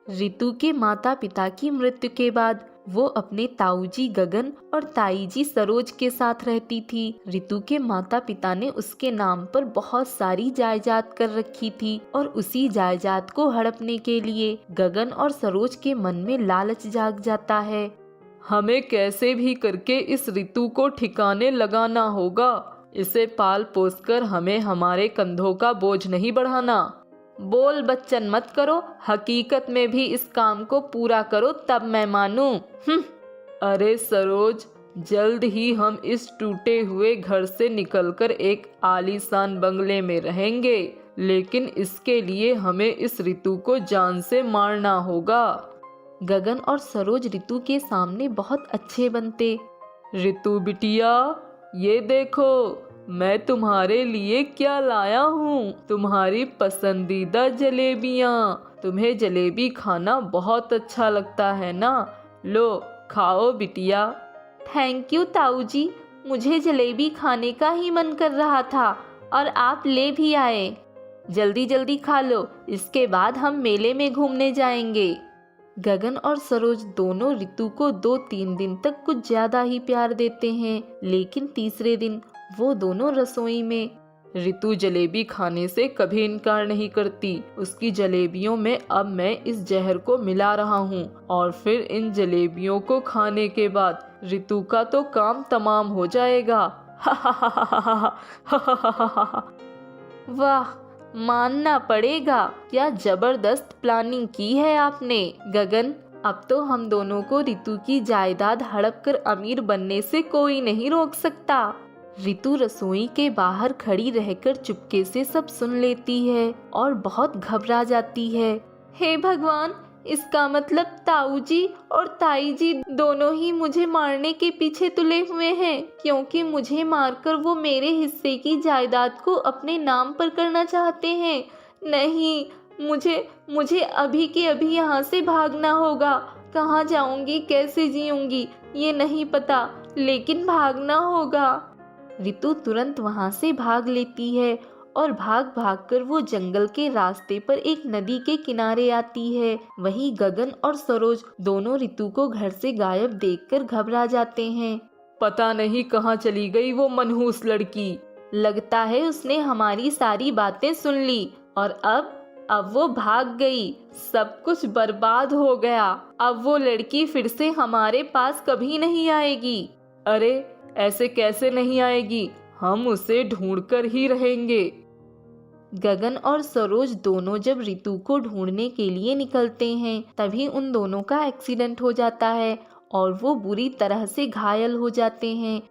रितु के माता पिता की मृत्यु के बाद वो अपने ताऊजी गगन और ताईजी सरोज के साथ रहती थी। रितु के माता पिता ने उसके नाम पर बहुत सारी जायदाद कर रखी थी और उसी जायदाद को हड़पने के लिए गगन और सरोज के मन में लालच जाग जाता है। हमें कैसे भी करके इस रितु को ठिकाने लगाना होगा। इसे पाल पोस कर हमें हमारे कंधों का बोझ नहीं बढ़ाना। बोल बच्चन मत करो, हकीकत में भी इस काम को पूरा करो तब मैं मानूं। अरे सरोज, जल्द ही हम इस टूटे हुए घर से निकलकर एक आलीशान बंगले में रहेंगे, लेकिन इसके लिए हमें इस रितु को जान से मारना होगा। गगन और सरोज रितु के सामने बहुत अच्छे बनते। रितु बिटिया, ये देखो मैं तुम्हारे लिए क्या लाया हूँ, तुम्हारी पसंदीदा जलेबियाँ। तुम्हें जलेबी खाना बहुत अच्छा लगता है ना? लो खाओ बिटिया। थैंक यू ताऊ जी, मुझे जलेबी खाने का ही मन कर रहा था और आप ले भी आए। जल्दी जल्दी खा लो, इसके बाद हम मेले में घूमने जाएंगे। गगन और सरोज दोनों रितु को 2-3 दिन तक कुछ ज्यादा ही प्यार देते हैं, लेकिन तीसरे दिन वो दोनों रसोई में। रितु जलेबी खाने से कभी इनकार नहीं करती। उसकी जलेबियों में अब मैं इस जहर को मिला रहा हूँ और फिर इन जलेबियों को खाने के बाद रितु का तो काम तमाम हो जाएगा। वाह, मानना पड़ेगा, क्या जबरदस्त प्लानिंग की है आपने। गगन, अब तो हम दोनों को रितु की जायदाद हड़प कर अमीर बनने से कोई नहीं रोक सकता। रितु रसोई के बाहर खड़ी रहकर चुपके से सब सुन लेती है और बहुत घबरा जाती है। हे भगवान, इसका मतलब ताऊजी और ताईजी दोनों ही मुझे मारने के पीछे तुले हुए हैं, क्योंकि मुझे मारकर वो मेरे हिस्से की जायदाद को अपने नाम पर करना चाहते हैं। नहीं, मुझे अभी के अभी यहाँ से भागना होगा। कहाँ जाऊंगी, कैसे जीऊंगी ये नहीं पता, लेकिन भागना होगा। रितु तुरंत वहाँ से भाग लेती है और भाग भाग कर वो जंगल के रास्ते पर एक नदी के किनारे आती है। वहीं गगन और सरोज दोनों रितु को घर से गायब देखकर घबरा जाते हैं। पता नहीं कहाँ चली गई वो मनहूस लड़की। लगता है उसने हमारी सारी बातें सुन ली और अब वो भाग गई। सब कुछ बर्बाद हो गया। अब वो लड़की फिर से हमारे पास कभी नहीं आएगी। अरे ऐसे कैसे नहीं आएगी, हम उसे ढूंढकर ही रहेंगे। गगन और सरोज दोनों जब रितु को ढूंढने के लिए निकलते हैं, तभी उन दोनों का एक्सीडेंट हो जाता है और वो बुरी तरह से घायल हो जाते हैं।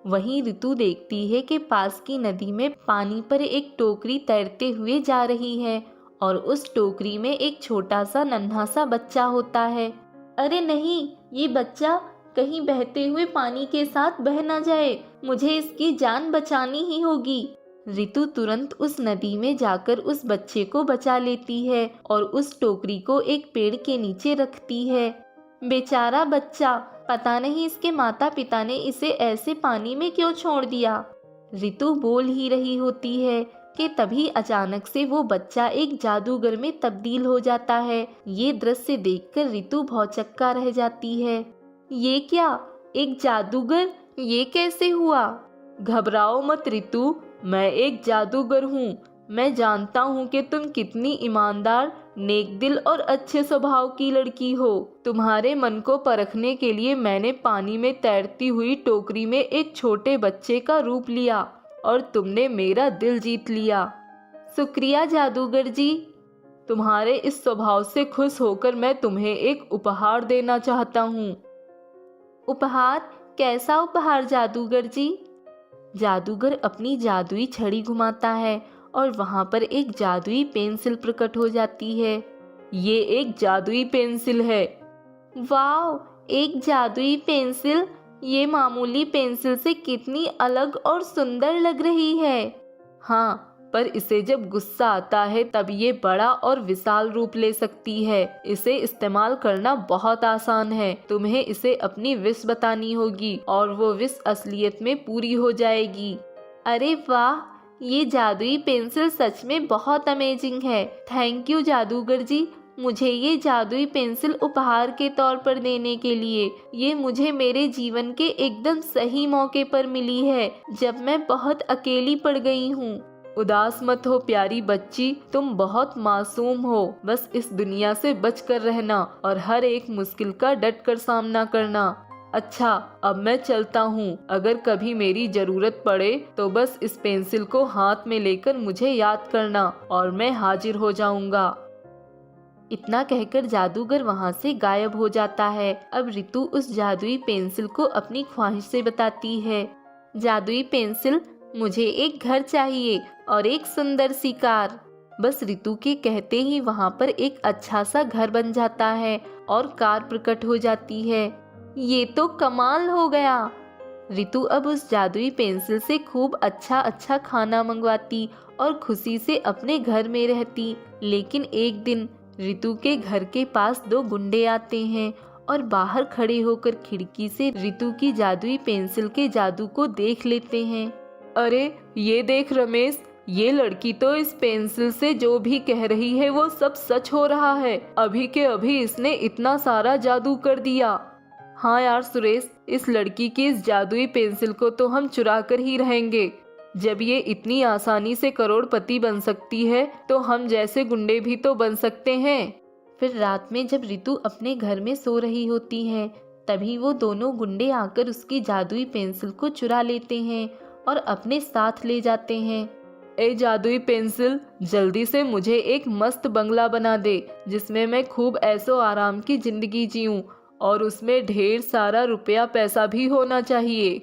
वहीं रितु देखती है कि पास की नदी में पानी पर एक टोकरी तैरते हुए जा रही है और उस टोकरी में एक छोटा सा नन्हा सा बच्चा होता है। अरे नहीं, ये बच्चा कहीं बहते हुए पानी के साथ बह ना जाए, मुझे इसकी जान बचानी ही होगी। रितु तुरंत उस नदी में जाकर उस बच्चे को बचा लेती है और उस टोकरी को एक पेड़ के नीचे रखती है। बेचारा बच्चा, पता नहीं इसके माता पिता ने इसे ऐसे पानी में क्यों छोड़ दिया। रितु बोल ही रही होती है कि तभी अचानक से वो बच्चा एक जादूगर में तब्दील हो जाता है। ये दृश्य देखकर रितु भौचक्का रह जाती है। ये क्या, एक जादूगर, ये कैसे हुआ? घबराओ मत रितु, मैं एक जादूगर हूँ। मैं जानता हूँ कि तुम कितनी ईमानदार, नेक दिल और अच्छे स्वभाव की लड़की हो। तुम्हारे मन को परखने के लिए मैंने पानी में तैरती हुई टोकरी में एक छोटे बच्चे का रूप लिया और तुमने मेरा दिल जीत लिया। शुक्रिया जादूगर जी। तुम्हारे इस स्वभाव से खुश होकर मैं तुम्हें एक उपहार देना चाहता हूँ। उपहार? कैसा उपहार जादूगर जी? जादूगर अपनी जादुई छड़ी घुमाता है और वहां पर एक जादुई पेंसिल प्रकट हो जाती है। ये एक जादुई पेंसिल है। वाव, एक जादुई पेंसिल! ये मामूली पेंसिल से कितनी अलग और सुंदर लग रही है। हाँ, पर इसे जब गुस्सा आता है तब ये बड़ा और विशाल रूप ले सकती है। इसे इस्तेमाल करना बहुत आसान है। तुम्हें इसे अपनी विश बतानी होगी और वो विश असलियत में पूरी हो जाएगी। अरे वाह, ये जादुई पेंसिल सच में बहुत अमेजिंग है। थैंक यू जादूगर जी, मुझे ये जादुई पेंसिल उपहार के तौर पर देने के लिए। ये मुझे मेरे जीवन के एकदम सही मौके पर मिली है, जब मैं बहुत अकेली पड़ गई हूँ। उदास मत हो प्यारी बच्ची, तुम बहुत मासूम हो। बस इस दुनिया से बच कर रहना और हर एक मुश्किल का डट कर सामना करना। अच्छा, अब मैं चलता हूँ। अगर कभी मेरी जरूरत पड़े तो बस इस पेंसिल को हाथ में लेकर मुझे याद करना और मैं हाजिर हो जाऊंगा। इतना कहकर जादूगर वहाँ से गायब हो जाता है। अब रितु उस जादुई पेंसिल को अपनी ख्वाहिश से बताती है। जादुई पेंसिल, मुझे एक घर चाहिए और एक सुंदर सी कार। बस रितु के कहते ही वहाँ पर एक अच्छा सा घर बन जाता है और कार प्रकट हो जाती है। ये तो कमाल हो गया। रितु अब उस जादुई पेंसिल से खूब अच्छा अच्छा खाना मंगवाती और खुशी से अपने घर में रहती। लेकिन एक दिन रितु के घर के पास दो गुंडे आते हैं और बाहर खड़े होकर खिड़की से रितु की जादुई पेंसिल के जादू को देख लेते हैं। अरे ये देख रमेश, ये लड़की तो इस पेंसिल से जो भी कह रही है वो सब सच हो रहा है। अभी के अभी इसने इतना सारा जादू कर दिया। हाँ यार सुरेश, इस लड़की की इस जादुई पेंसिल को तो हम चुरा कर ही रहेंगे। जब ये इतनी आसानी से करोड़पति बन सकती है तो हम जैसे गुंडे भी तो बन सकते हैं। फिर रात में जब रितु अपने घर में सो रही होती है, तभी वो दोनों गुंडे आकर उसकी जादुई पेंसिल को चुरा लेते हैं और अपने साथ ले जाते हैं। ए जादुई पेंसिल, जल्दी से मुझे एक मस्त बंगला बना दे जिसमें मैं खूब ऐशो आराम की जिंदगी जीऊं और उसमें ढेर सारा रुपया पैसा भी होना चाहिए।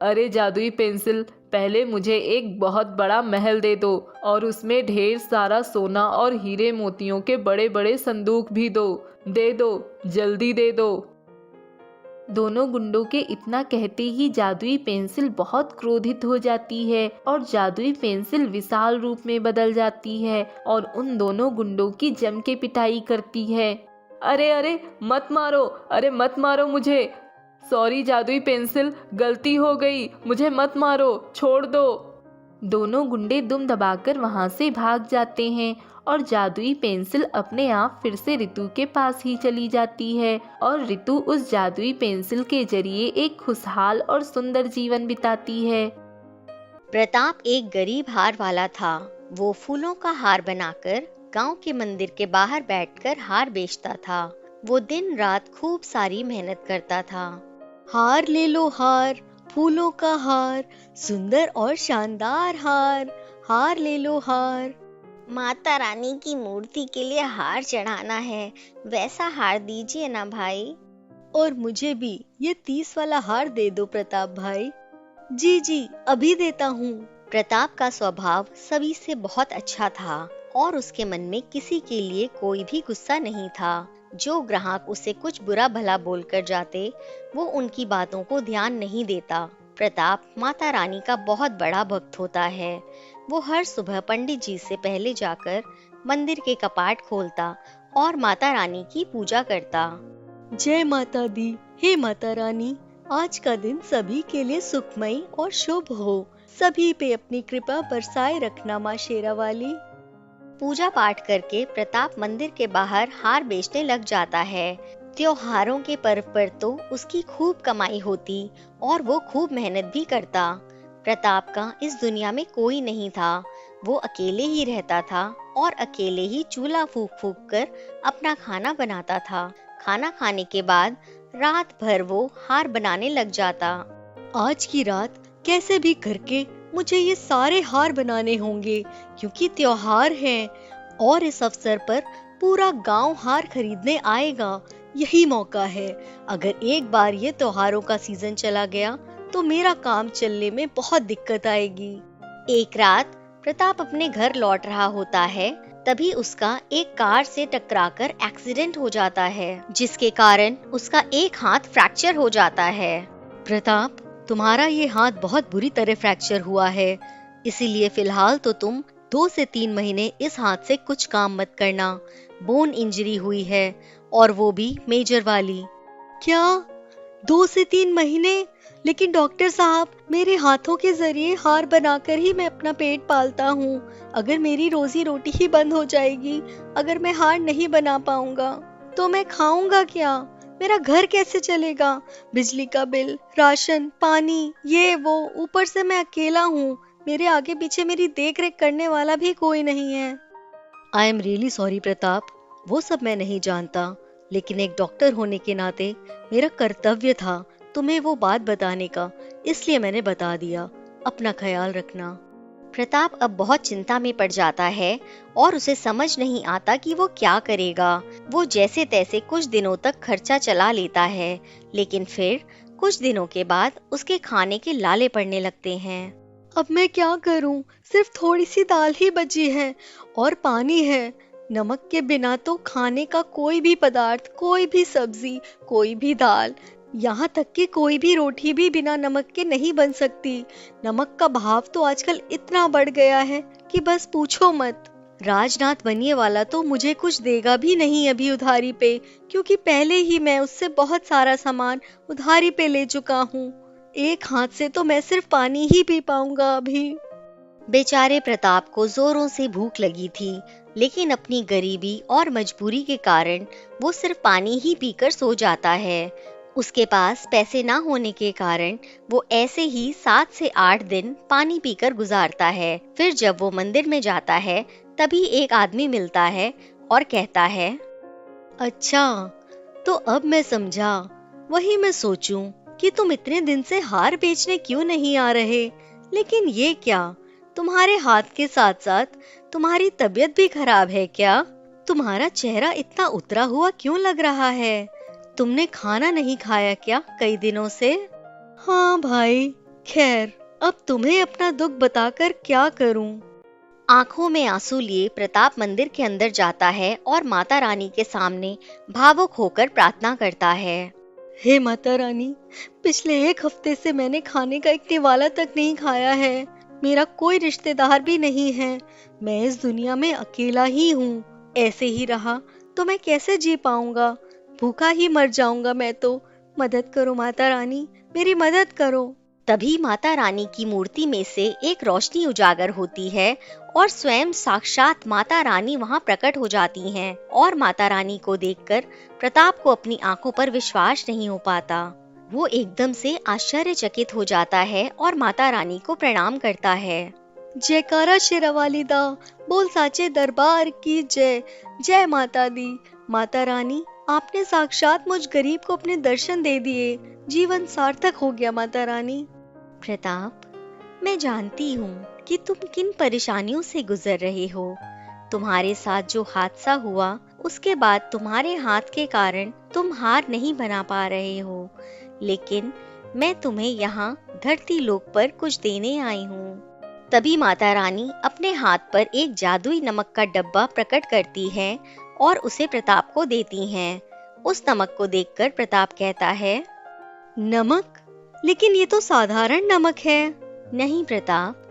अरे जादुई पेंसिल, पहले मुझे एक बहुत बड़ा महल दे दो और उसमें ढेर सारा सोना और हीरे मोतियों के बड़े बड़े संदूक भी दे दो, जल्दी दे दो। दोनों गुंडों के इतना कहते ही जादुई पेंसिल बहुत क्रोधित हो जाती है और जादुई पेंसिल विशाल रूप में बदल जाती है और उन दोनों गुंडों की जम के पिटाई करती है। अरे अरे मत मारो, अरे मत मारो मुझे। सॉरी जादुई पेंसिल, गलती हो गई, मुझे मत मारो, छोड़ दो। दोनों गुंडे दुम दबाकर वहां से भाग जाते हैं और जादुई पेंसिल अपने आप फिर से रितु के पास ही चली जाती है और रितु उस जादुई पेंसिल के जरिए एक खुशहाल और सुंदर जीवन बिताती है। प्रताप एक गरीब हार वाला था। वो फूलों का हार बनाकर गांव के मंदिर के बाहर बैठकर हार बेचता था। वो दिन रात खूब सारी मेहनत करता था। हार ले लो हार, फूलों का हार, सुंदर और शानदार हार, हार ले लो हार। माता रानी की मूर्ति के लिए हार चढ़ाना है, वैसा हार दीजिए ना भाई। और मुझे भी ये 30 वाला हार दे दो प्रताप भाई। जी जी, अभी देता हूँ। प्रताप का स्वभाव सभी से बहुत अच्छा था और उसके मन में किसी के लिए कोई भी गुस्सा नहीं था। जो ग्राहक उसे कुछ बुरा भला बोलकर जाते, वो उनकी बातों को ध्यान नहीं देता। प्रताप माता रानी का बहुत बड़ा भक्त होता है। वो हर सुबह पंडित जी से पहले जाकर मंदिर के कपाट खोलता और माता रानी की पूजा करता। जय माता दी, हे माता रानी, आज का दिन सभी के लिए सुखमय और शुभ हो। सभी पे अपनी कृपा बरसाए रखना माँ शेरा वाली। पूजा पाठ करके प्रताप मंदिर के बाहर हार बेचने लग जाता है। त्योहारों के पर्व पर तो उसकी खूब कमाई होती और वो खूब मेहनत भी करता। प्रताप का इस दुनिया में कोई नहीं था। वो अकेले ही रहता था और अकेले ही चूल्हा फूंक फूंक कर अपना खाना बनाता था। खाना खाने के बाद रात भर वो हार बनाने लग जाता। आज की रात कैसे भी करके मुझे ये सारे हार बनाने होंगे, क्योंकि त्योहार है और इस अवसर पर पूरा गांव हार खरीदने आएगा। यही मौका है। अगर एक बार ये त्योहारों का सीजन चला गया तो मेरा काम चलने में बहुत दिक्कत आएगी। एक रात प्रताप अपने घर लौट रहा होता है, तभी उसका एक कार से टकराकर एक्सीडेंट हो जाता है, जिसके कारण उसका एक हाथ फ्रैक्चर हो जाता है। प्रताप, तुम्हारा ये हाथ बहुत बुरी तरह फ्रैक्चर हुआ है, इसीलिए फिलहाल तो तुम 2 से 3 महीने इस हाथ से कुछ काम मत करना। बोन इंजरी हुई है और वो भी मेजर वाली। क्या? 2 से 3 महीने? लेकिन डॉक्टर साहब, मेरे हाथों के जरिए हार बनाकर ही मैं अपना पेट पालता हूँ। अगर मेरी रोजी रोटी ही बंद हो जाएगी, अगर मैं हार नहीं बना पाऊंगा, तो मैं खाऊंगा क्या? मेरा घर कैसे चलेगा? बिजली का बिल, राशन, पानी, ये वो, ऊपर से मैं अकेला हूँ। मेरे आगे पीछे मेरी देख रेख करने वाला भी कोई नहीं है। I am really sorry Pratap, वो सब मैं नहीं जानता, लेकिन एक डॉक्टर होने के नाते मेरा कर्तव्य था तुम्हें वो बात बताने का, इसलिए मैंने बता दिया। अपना ख्याल रखना। प्रताप अब बहुत चिंता में पड़ जाता है और उसे समझ नहीं आता कि वो क्या करेगा। वो जैसे तैसे कुछ दिनों तक खर्चा चला लेता है, लेकिन फिर कुछ दिनों के बाद उसके खाने के लाले पड़ने लगते हैं। अब मैं क्या करूं? सिर्फ थोड़ी सी दाल ही बची है और पानी है। नमक के बिना तो खाने का कोई भी पदार्थ, कोई भी सब्जी, कोई भी दाल, यहाँ तक कि कोई भी रोटी भी बिना नमक के नहीं बन सकती। नमक का भाव तो आजकल इतना बढ़ गया है कि बस पूछो मत। राजनाथ बनने वाला तो मुझे कुछ देगा भी नहीं अभी उधारी पे, क्योंकि पहले ही मैं उससे बहुत सारा सामान उधारी पे ले चुका हूँ। एक हाथ से तो मैं सिर्फ पानी ही पी पाऊंगा अभी। बेचारे प्रताप को जोरों से भूख लगी थी, लेकिन अपनी गरीबी और मजबूरी के कारण वो सिर्फ पानी ही पीकर सो जाता है। उसके पास पैसे ना होने के कारण वो ऐसे ही 7 से 8 दिन पानी पीकर गुजारता है। फिर जब वो मंदिर में जाता है, तभी एक आदमी मिलता है और कहता है, अच्छा, तो अब मैं समझा। वही मैं सोचूं कि तुम इतने दिन से हार बेचने क्यों नहीं आ रहे। लेकिन ये क्या, तुम्हारे हाथ के साथ साथ तुम्हारी तबीयत भी खराब है क्या? तुम्हारा चेहरा इतना उतरा हुआ क्यों लग रहा है? तुमने खाना नहीं खाया क्या कई दिनों से? हाँ भाई, खैर अब तुम्हें अपना दुख बताकर क्या करूं? आंखों में आंसू लिए प्रताप मंदिर के अंदर जाता है और माता रानी के सामने भावुक होकर प्रार्थना करता है। हे माता रानी, पिछले 1 हफ्ते से मैंने खाने का एक निवाला तक नहीं खाया है। मेरा कोई रिश्तेदार भी नहीं है। मैं इस दुनिया में अकेला ही हूँ। ऐसे ही रहा तो मैं कैसे जी पाऊंगा? भूखा ही मर जाऊंगा मैं तो। मदद करो माता रानी, मेरी मदद करो। तभी माता रानी की मूर्ति में से एक रोशनी उजागर होती है और स्वयं साक्षात माता रानी वहां प्रकट हो जाती हैं। और माता रानी को देखकर प्रताप को अपनी आंखों पर विश्वास नहीं हो पाता। वो एकदम से आश्चर्यचकित हो जाता है और माता रानी को प्रणाम करता है। जयकारा शेरावाली दा, बोल साचे दरबार की जय। जय माता दी। माता रानी, आपने साक्षात मुझ गरीब को अपने दर्शन दे दिए। जीवन सार्थक हो गया माता रानी। प्रताप, मैं जानती हूँ कि तुम किन परेशानियों से गुजर रहे हो। तुम्हारे साथ जो हादसा हुआ, उसके बाद तुम्हारे हाथ के कारण तुम हार नहीं बना पा रहे हो, लेकिन मैं तुम्हें यहाँ धरती लोक पर कुछ देने आई हूँ। तभी माता रानी अपने हाथ पर एक जादुई नमक का डब्बा प्रकट करती है और उसे प्रताप को देती हैं। उस नमक को देखकर प्रताप कहता है, नमक? लेकिन ये तो साधारण नमक है। नहीं प्रताप,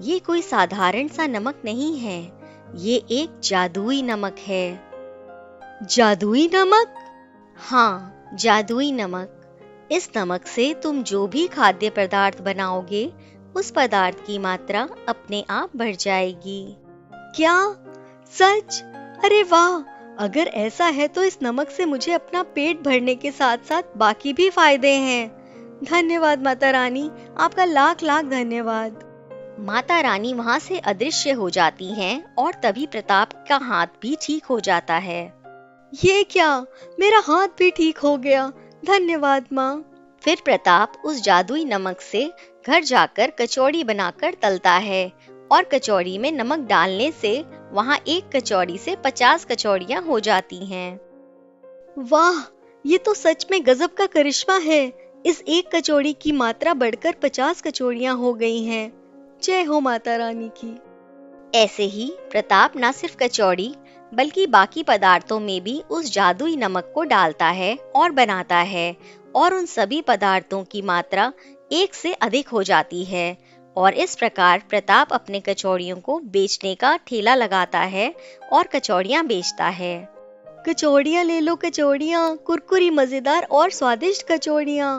ये कोई साधारण सा नमक नहीं है, ये एक जादुई नमक है। जादुई नमक? हाँ, जादुई नमक। इस नमक से तुम जो भी खाद्य पदार्थ बनाओगे, उस पदार्थ की मात्रा अपने आप बढ़ जाएगी। क्या? सच? अरे वाह! अगर ऐसा है तो इस नमक से मुझे अपना पेट भरने के साथ साथ बाकी भी फायदे हैं। धन्यवाद माता रानी, आपका लाख लाख धन्यवाद। माता रानी वहाँ से अदृश्य हो जाती हैं और तभी प्रताप का हाथ भी ठीक हो जाता है। ये क्या? मेरा हाथ भी ठीक हो गया। धन्यवाद माँ। फिर प्रताप उस जादुई नमक से घर जाकर कचौड़ी बनाकर तलता है और कचौड़ी में नमक डालने से वहाँ एक कचौड़ी से 50 कचौड़ियाँ हो जाती हैं। वाह, ये तो सच में गजब का करिश्मा है। इस एक कचौड़ी की मात्रा बढ़कर 50 कचौड़ियाँ हो गई हैं। जय हो माता रानी की। ऐसे ही प्रताप न सिर्फ कचौड़ी बल्कि बाकी पदार्थों में भी उस जादुई नमक को डालता है और बनाता है, और उन सभी पदार्थों की मात्रा 1 से अधिक हो जाती है। और इस प्रकार प्रताप अपने कचौड़ियों को बेचने का ठेला लगाता है और कचौड़ियाँ बेचता है। कचौड़ियाँ ले लो, कचौड़ियाँ, कुरकुरी, मजेदार और स्वादिष्ट कचौड़ियाँ।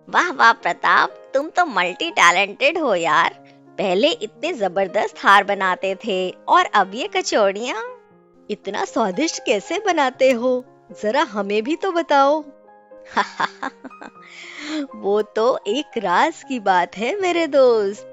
वाह वाह प्रताप, तुम तो मल्टी टैलेंटेड हो यार। पहले इतने जबरदस्त हार बनाते थे और अब ये कचौड़ियाँ। इतना स्वादिष्ट कैसे बनाते हो, जरा हमें भी तो बताओ। वो तो एक राज की बात है मेरे दोस्त।